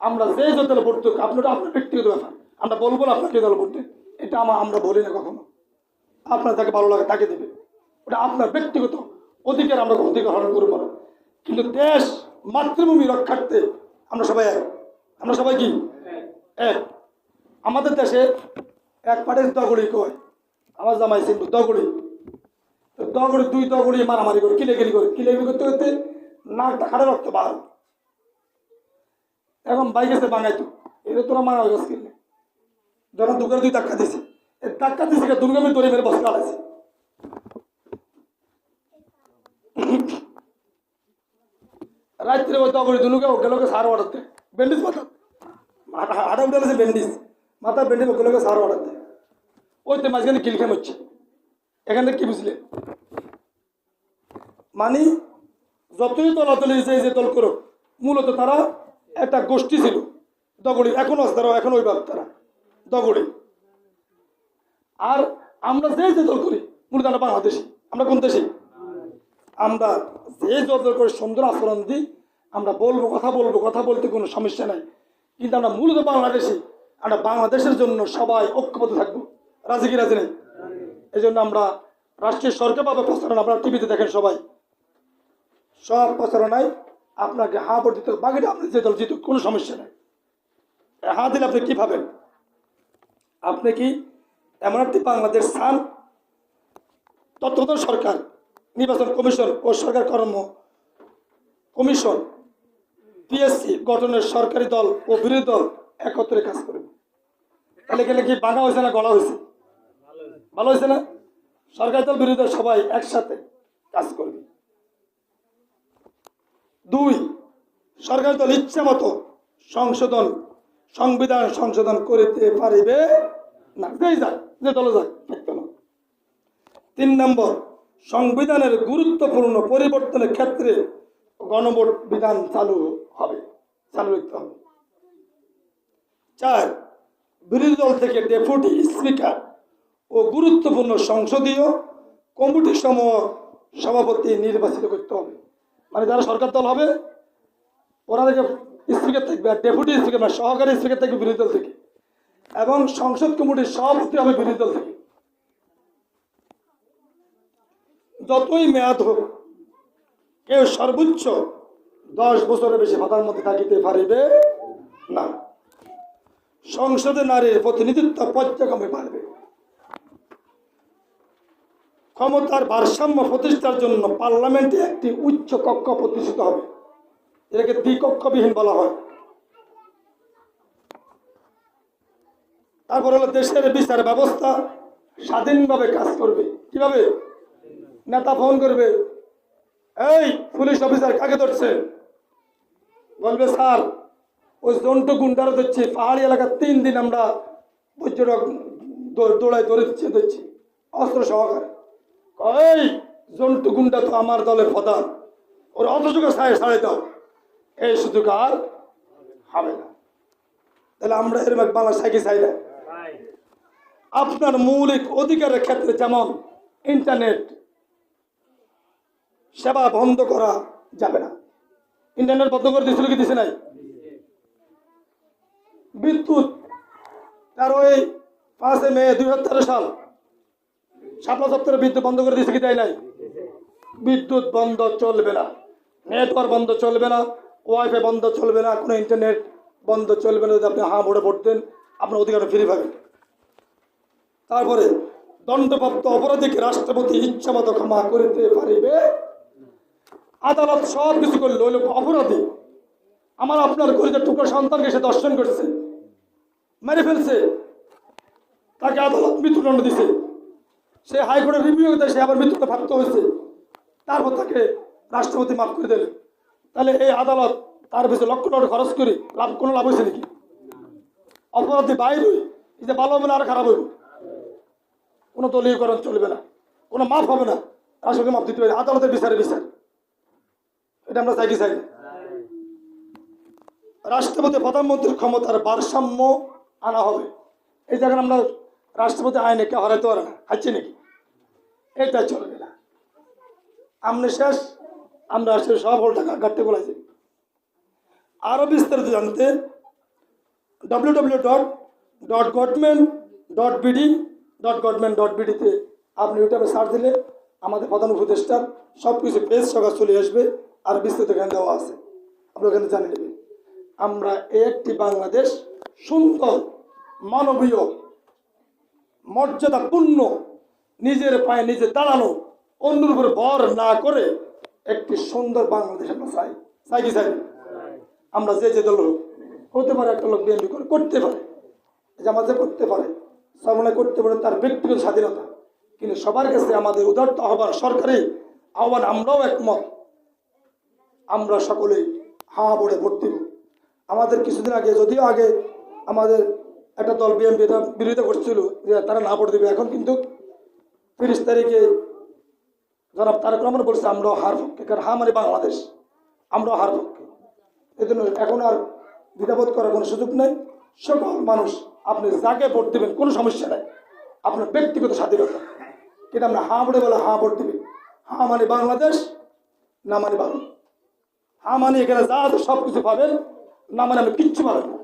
আমরা যে দল ভোট দেব, আপনার ব্যক্তিগত ব্যাপার, আমরা বলবো না আপনাকে দল ভোট দেন, এটা আমরা বলি না কখনো। আপনার যাকে ভালো লাগে তাকে দেবে, ওটা আপনার ব্যক্তিগত অধিকার, আমরা অধিকার হরণ করবো না। কিন্তু দেশ মাতৃভূমি রক্ষার্থে আমরা সবাই এক। আমরা সবাই কি এক? আমাদের দেশে এক পাটের দগড়ি কয়, আমার জামাই সিন্ধু দগড়ি দুই দগড়ি মারামারি করে কিলেগিরি করতে করতে নাকটা খাটে রক্ত বার। এখন বাইক আছে বাঙাইতো, এটা তোরা মারা গেছে কিনলে যখন দুর্গার দুই ধাক্কা দিছে, ধাক্কা দিছে দুর্গামে দড়ি মেরে বসে আলাইছে। রাত্রে ওই দগড়ি দুলুকে গেলোকে সার অর্ডার দেয়, ব্যান্ডেজ মাথা হাঁটা উঠে গেছে, ব্যান্ডেজ মাথা ব্যান্ডেজ গেলোকে সার অর্ডার দেয়। ওই তো মাঝখানে কিলখাম হচ্ছে। এখান থেকে কি বুঝলে? মানে যতই দলাদলি যে দল করো, মূলত তারা একটা গোষ্ঠী ছিল দগড়ি, এখনো আছে তারা, এখন ওই ভাব তারা দগড়ি। আর আমরা যে দল করি মূলত আমরা বাংলাদেশি। আমরা কোন দেশি? আমরা যে যত করে সুন্দর আচরণ দিই, আমরা বলবো, কথা বলতে কোনো সমস্যা নাই, কিন্তু আমরা মূলত বাংলাদেশি। আমরা বাংলাদেশের জন্য সবাই ঐক্যবদ্ধ থাকবো। রাজি কি রাজি নেই? এই জন্য আমরা রাষ্ট্রীয় সরকারভাবে প্রচারণা, আপনারা টিভিতে দেখেন সবাই, সব প্রচারণায় আপনাকে হা ভোট দিতে, বাকিটা আপনি যে দল জিতুক কোনো সমস্যা নেই। হা দিলে আপনি কি ভাবেন? আপনি কি এমন একটি বাংলাদেশ চান তত্ত্বাবধায়ক সরকার, নির্বাচন কমিশন ও সরকার কর্ম কমিশন, পিএসসি গঠনের সরকারি দল ও বিরোধী দল একত্রে কাজ করবে? তাহলে গেলে কি বাঁকা হয়েছে না গলা হয়েছে? ভালো হয়েছে না? সরকারি দল বিরোধী দল সবাই একসাথে কাজ করবে। 2, সরকারি দল ইচ্ছা মতো সংবিধান সংশোধন করিতে পারিবে না, যেই যাক, যে দলে যাক, থাকতো না। 3 নম্বর, সংবিধানের গুরুত্বপূর্ণ পরিবর্তনের ক্ষেত্রে গণভোট বিধান চালু রাখতে হবে। 4, বিরোধী দল থেকে ডেপুটি স্পিকার ও গুরুত্বপূর্ণ সংসদীয় কমিটি সমূহ সভাপতি নির্বাচিত করতে হবে। মানে যারা সরকার দল হবে ওরা থেকে স্পিকার থাকবে, আর ডেপুটি স্পিকার মানে সহকারী স্পিকার থাকবে বিরোধী দল থেকে, এবং সংসদ কমিটির সভাপতি হবে বিরোধী দল থেকে। যতই মেয়াদ হোক, কেউ সর্বোচ্চ 10 বছরের বেশি ভাতার মধ্যে থাকিতে পারিবে না। সংসদে নারীর প্রতিনিধিত্ব পর্যায়ক্রমে বাড়বে। ক্ষমতার ভারসাম্য প্রতিষ্ঠার জন্য পার্লামেন্টে একটি উচ্চ কক্ষ প্রতিষ্ঠিত হবে, এটাকে দ্বিকক্ষবিহীন বলা হয়। তারপর হলো দেশের বিচার ব্যবস্থা স্বাধীনভাবে কাজ করবে। কিভাবে? নেতা ফোন করবে, এই পুলিশ অফিসার কাকে ধরছে? বলবে, স্যার ওই জন্টু গুন্ডারা ধরছি, পাহাড়ি এলাকার 3 দিন আমরা পর্যটক দৌড়ায় ধরছি অস্ত্র সহকারে। এই জন্টু গুন্ডা তো আমার দলের প্রধান, ওর অতযোগ্য ছাড়ে দাও, এই সুযোগ আর হবে না। তাহলে আমরা এরকম বাংলা সাইকে চাই না। আপনার মৌলিক অধিকারের ক্ষেত্রে যেমন ইন্টারনেট সেবা বন্ধ করা যাবে না। ইন্টারনেট বন্ধ করে দিয়েছিল কি দিছে নাই? বিদ্যুৎ 5 মে 2013 সাল শাপলা চত্বরে বিদ্যুৎ বন্ধ করে দিয়েছে কি দেয় নাই? বিদ্যুৎ বন্ধ চলবে না, নেটওয়ার্ক বন্ধ চলবে না, ওয়াইফাই বন্ধ চলবে না, কোনো ইন্টারনেট বন্ধ চলবে না। যদি আপনি হা ভোটে ভোট দেন আপনার অধিকার ফিরে পাবেন। তারপরে দণ্ডপ্রাপ্ত অপরাধীকে রাষ্ট্রপতি ইচ্ছা মতো ক্ষমা করিতে পারিবে। আদালত সব কিছু করলো, ওই লোক অপরাধী, আমার আপনার কলিজার টুকরো সন্তানকে সে দর্শন করছে, মেরে ফেলছে, তাকে আদালত মৃত্যুদণ্ড দিছে, সে হাইকোর্টের রিভিউ দেয়, সে আবার মৃত্যুদণ্ড প্রাপ্ত হয়েছে, তারপর তাকে রাষ্ট্রপতি মাফ করে দিলেন। তাহলে এই আদালত তার পিছনে লক্ষ লক্ষ খরচ করি কোনো লাভ হয়েছে নাকি? অপরাধী বাইরে এই যে ভালো হবে না আর খারাপ হইব, কোনো দলীয়করণ চলবে না, কোনো মাফ হবে না, রাষ্ট্রপতি মাফ দিতে পারে, আদালতের বিচারে বিচার। এটা আমরা চাই কি চাই? রাষ্ট্রপতি প্রধানমন্ত্রীর ক্ষমতার ভারসাম্য আনা হবে। এই জায়গায় আমরা রাষ্ট্রপতি আইনে কেউ হারাইতে পারে না, হারছি নাকি? এটা চলবে না। আমরা শেষ, আমরা সব হল টাকা কাটতে বলেছি। আরো বিস্তারিত জানতে www.government.bd তে আপনি ইউটিউবে সার্চ দিলে আমাদের প্রধান উপদেষ্টার সব কিছু পেজ সকাল চলে আসবে, আর বিস্তারিত জ্ঞান দেওয়া আছে, আপনি ওখানে জানিয়ে নেবেন। আমরা একটি বাংলাদেশ সুন্দর, মানবীয়, মর্যাদাপূর্ণ, নিজের পায়ে নিজে দাঁড়ানো, অন্যের উপরে ভর না করে একটি সুন্দর বাংলাদেশ আমরা চাই কি চাই? আমরা যে দল হতে পারে, একটা লোক বিএনপি করতে পারে, জামাতে করতে পারে, সামনে করতে পারে, তার ব্যক্তিগত স্বাধীনতা, কিন্তু সবার কাছে আমাদের উদারতা আহ্বান, সরকারি আহ্বান, আমরাও একমত, আমরা সকলেই হা ভোটে ভোট দিব। আমাদের কিছুদিন আগে, যদিও আগে আমাদের একটা দল বিএনপি বিরোধিতা করছিল যে তারা না ভোট দেবে, এখন কিন্তু 30 তারিখে জনাব তারেক রহমান বলছে আমরাও হার পক্ষে, কারণ হা মানে বাংলাদেশ, আমরাও হার পক্ষে। এই জন্য এখন আর দ্বিধাবোধ করার কোনো সুযোগ নেই। সকল মানুষ আপনি যাকে ভোট দেবেন কোনো সমস্যা নাই, আপনার ব্যক্তিগত স্বাধীনতা, কিন্তু আমরা হা ভোটে বলে হা ভোট দিবে। হা মানে বাংলাদেশ, না মানে ভারত। হা মানে এখানে যা আছে সব কিছু পাবেন, না মানে আমি কিচ্ছু পাবেন না।